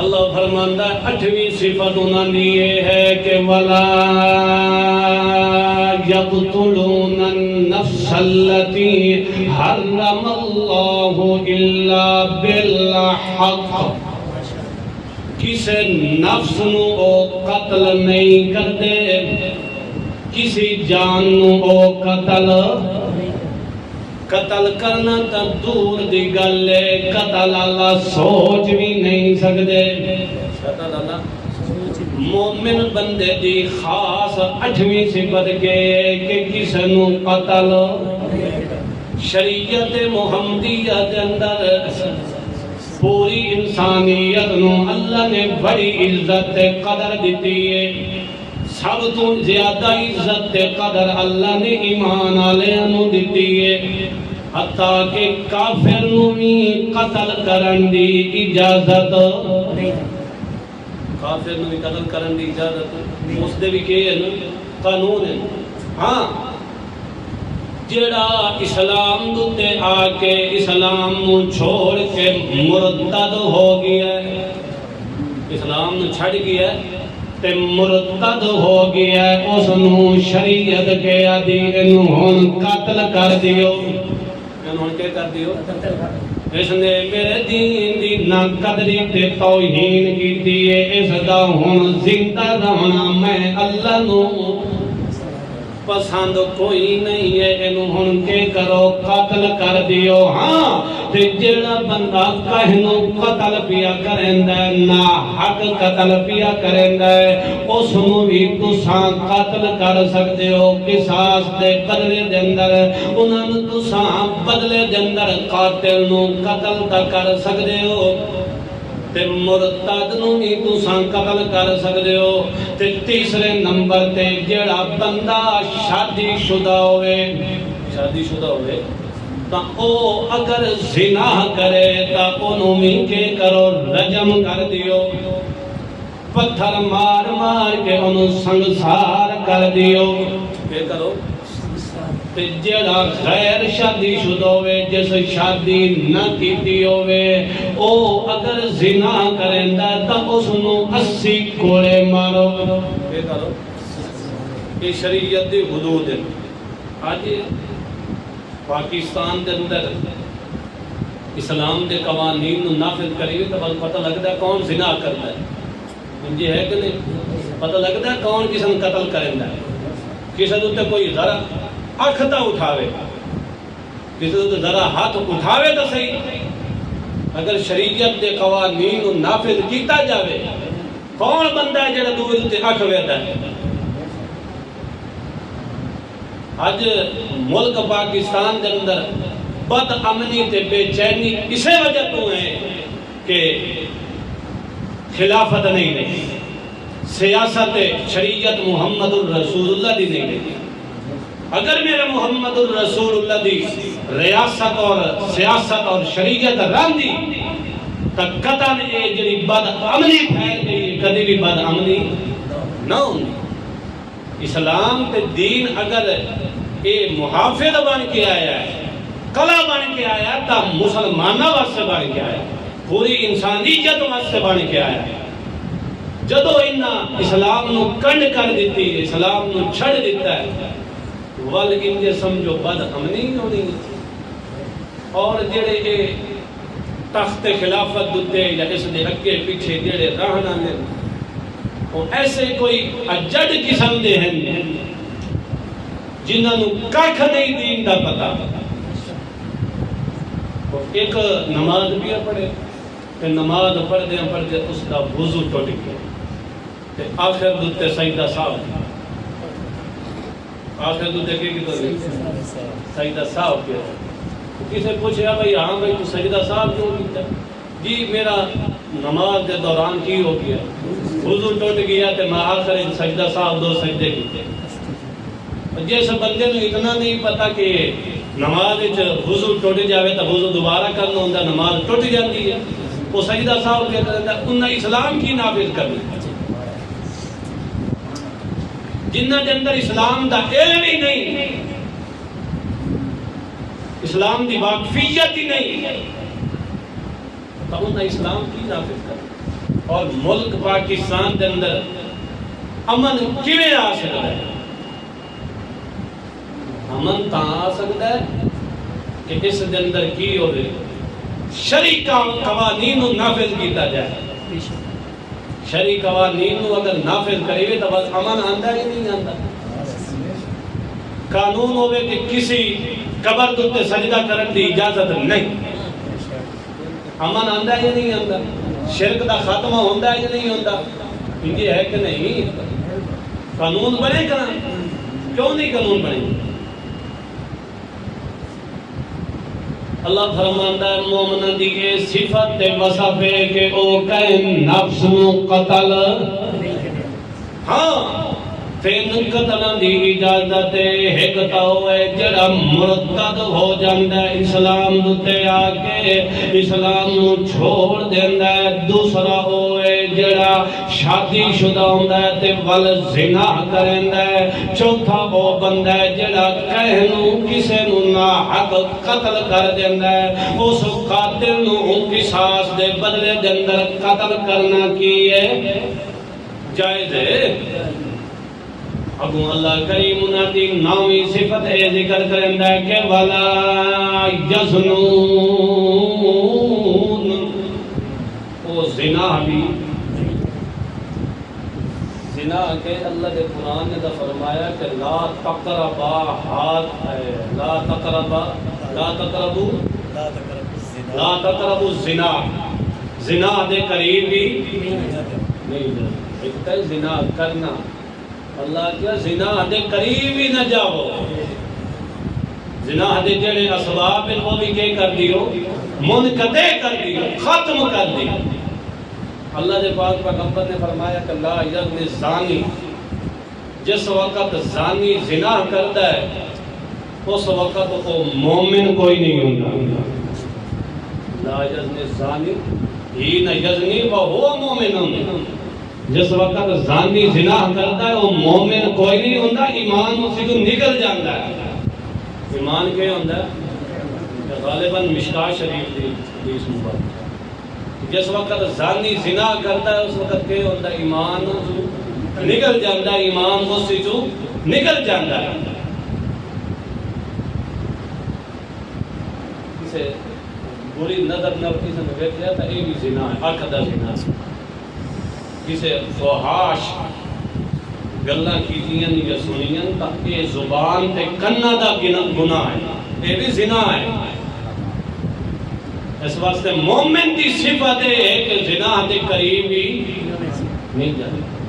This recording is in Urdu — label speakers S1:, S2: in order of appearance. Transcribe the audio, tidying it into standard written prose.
S1: اللہ فرماندا ہے 8ویں صفت انہاں دی یہ ہے کہ ولا یقتلون النفس التي حرم اللہ الا بالحق، کسی نفس نو او قتل نہیں کردے، کسی جان نو او قتل کرنا تا دور دی گل ہے، قتل اللہ سوچ بھی نہیں سکدے۔ مومن بندے دی خاص 8ویں صفت کے کہ کسی نو قتل شریعت محمدیہ دے اندر پوری انسانیت نو اللہ نے بڑی عزت قدر دیتی ہے۔ سب تو زیادہ عزت قدر اللہ نے ایمان والوں نو دیتی ہے، حتیٰ کہ کافر نو بھی قتل کرن دی اجازت، کافر نو بھی قتل کرن دی اجازت اس دے بھی کہ قانون ہے۔ ہاں جڑا اسلام تے آ کے اسلام نو چھوڑ کے مرتد ہو گیا ہے، اسلام نو چھڑ گیا ہے تے مرتد ہو گیا ہے، اس نو شریعت کے آدھی انہوں ہن قتل کر دیو، انہوں کیا کر دیو؟ اس نے میرے دین دی نہ قدری تے توہین کیتی ہے، اس دا ہن زندہ رہنا میں اللہ نو پسند کوئی نہیں ہے، انہوں ہن کے کرو قتل کر دیو۔ ہاں تے جڑا بندہ کہنو قتل پیا کریندا ہے، نا حق قتل پیا کریندا ہے، اس نو بھی تساں قتل کر سکتے ہو، قصاص دے بدلے دے اندر انہاں نو تساں بدلے دے اندر قاتل نو قتل کر سکتے ہو، تے مرتد نو بھی تساں قتل کر سکتے ہو۔ تے تیسرے نمبر تے جڑا بندہ شادی شدہ ہوئے تا او اگر زنا کرے تا انہوں بھی کے کرو رجم کر دیو، پتھر مار مار کے انہوں سنگسار کر دیو، کے کرو۔ تے جڑا غیر شادی شدہ ہوئے، جس شادی نہ کیتی ہوئے، او اگر زنا کریندا تا اس نو 80 کوڑے مارو، کے کرو۔ یہ شریعت دی حدود ہے۔ آج پاکستان دے اندر اسلام دے قوانین نو نافذ کریے تو پتہ لگتا ہے کون زنا کرتا ہے، مجھے ہے کہ نہیں؟ پتہ لگتا ہے کون کسی نے قتل کرتا ہے، کسی نے کوئی ذرا اکھ تا اٹھاوے، کسی نے ذرا ہاتھ اٹھاوے تو صحیح۔ اگر شریعت دے قوانین نو نافذ کیتا جاوے، کون بندہ ہے جڑا دوسرے تے اکھ ویدا ہے؟ آج ملک پاکستان کے اندر بد امنی تے بے چینی اسی وجہ تو ہے کہ خلافت نہیں رہی، سیاست شریعت محمد الرسول اللہ دی نہیں رہی۔ اگر میرے محمد الرسول اللہ دی ریاست اور سیاست اور شریعت راندی تو قطعاً یہ جڑی بد امنی پھیل گئی کدی بھی بد امنی نہ ہوندی۔ اسلام تے دین اگر اے محافظ بن کے آیا ہے، کلا بن کے آیا تا مسلمانہ واسطے بن کے آیا، پوری انسانیت واسطے بن کے آیا۔ جدو انہاں اسلام نو کنڈ کر دیتی، اسلام نو چھڑ دیتا ہے، ول انجے سمجھو بد امنی ہونی۔ اور جڑے اے تخت خلافت دتے یا اس دے اگے پیچھے جڑے رہنا نے، وہ ایسے کوئی اجڑ قسم دے ہیں جنہاں نو ککھ نہیں دین دا پتہ۔ ایک نماز بھی پڑھے تے نماز پڑھدے اس دا وضو ٹوٹ گیا تے آخر دے سجدہ صاحب، آخر دے کی سجدہ صاحب کیا۔ کسی پوچھا بھائی ہاں بھائی تو سجدہ صاحب کیوں کیتا؟ جی میرا نماز کے دوران کی ہو گیا، وضو ٹوٹ گیا تے میں آخر سجدہ صاحب 2 سجدے کیتے۔ جس بندے نو اتنا نہیں پتا کہ نماز وضو ٹوٹ جاوے تو وضو دوبارہ کرنا ہوندا، نماز ٹوٹ جاتی ہے، وہ سجدہ صاحب کیا کرتا ہے؟ انہاں اسلام کی نافذ کرنی، جنہاں دے اندر اسلام دا علم ہی نہیں، اسلام دی واقفیت ہی نہیں، تو انہاں اسلام کی نافذ کرنی۔ اور ملک پاکستان دے اندر امن کیویں آ سکتا ہے؟ امن تاں آ سکتا ہے کہ اس دے اندر کی ہوئے شرعی قوانین کو نافذ کیتا جائے. شرعی قوانین کو اگر نافذ کرے تو بس امن آندا ہی نہیں آندا. قانون ہوئے کہ کسی قبر تے سجدہ کرن دی اجازت نہیں، امن آندا ہی نہیں آندا. شرک دا خاتمہ ہوندا ہی نہیں ہوندا. یہ ہے کہ نہیں؟ قانون بنے گا، کیوں نہیں قانون بنے گا؟ اللہ فرماندا ہے مومناں دی یہ صفت تے وصف ہے کہ او کہیں نفس نو قتل ہاں تین قتلاں دی اجازت ہے. ایک تا ہوئے جڑا مرتد ہو جاندا ہے اسلام تے آ کے اسلام نو چھوڑ دیندا ہے. دوسرا ہوئے جڑا شادی شدہ ہوندا ہے تے ول زنا کریندا ہے. چوتھا وہ بندہ ہے جڑا کہے نو کسے نو ناحق قتل کر دیندا ہے. اس قاتل نو قصاص دے بدلے دے اندر قتل کرنا کی ہے؟ جائز ہے. ابو اللہ کریم نادی نامی صفت ہے ذکر کرندہ ہے کہ وَلَا يَزْنُونَ وہ زنا بھی زنا کے اللہ دے قرآن نے فرمایا کہ لا تقربا ہاتھ ہے لا تقربوا الزنا زنا دے قریب بھی نہیں. ایک ہے زنا کرنا، اللہ کیا زنا دے قریب ہی نہ جاؤ. زنا دے جڑے اسباب ہیں وہ بھی کیا کر دیو؟ منقطع کر دیو، ختم کر دیو. اللہ دے پاک پیغمبر نے فرمایا کہ لا یزنی زانی، جس وقت زانی زنا کرتا ہے اس وقت وہ مومن کوئی نہیں ہوتا. لا یزنی زانی ہی نہ یزنی وہو مومن. جس وقت زانی زنا کرتا ہے وہ مومن کوئی نہیں ہوتا. ایمان اسی کو نکل جاتا ہے. ایمان کیا ہوتا ہے؟ غالباً مشکاہ شریف دی حدیث مبارک. جس وقت زانی زنا کرتا ہے اس وقت کیا ہوتا ہے؟ ایمان نکل جاتا ہے. ایمان اسی کو نکل جاتا ہے. کسے بری نظر نہ کسی نے بیٹھ لیا تھا یہ بھی زنا ہے، اکھ دا زنا ہے. کسے فحاش گلاں کیتیاں یا سنیاں تاکہ یہ زبان تے کنا دا گناہ ہے، یہ بھی زنا ہے. اس واسطے مومن کی صفت ہے کہ زنا دے قریب ہی نہیں جاتا.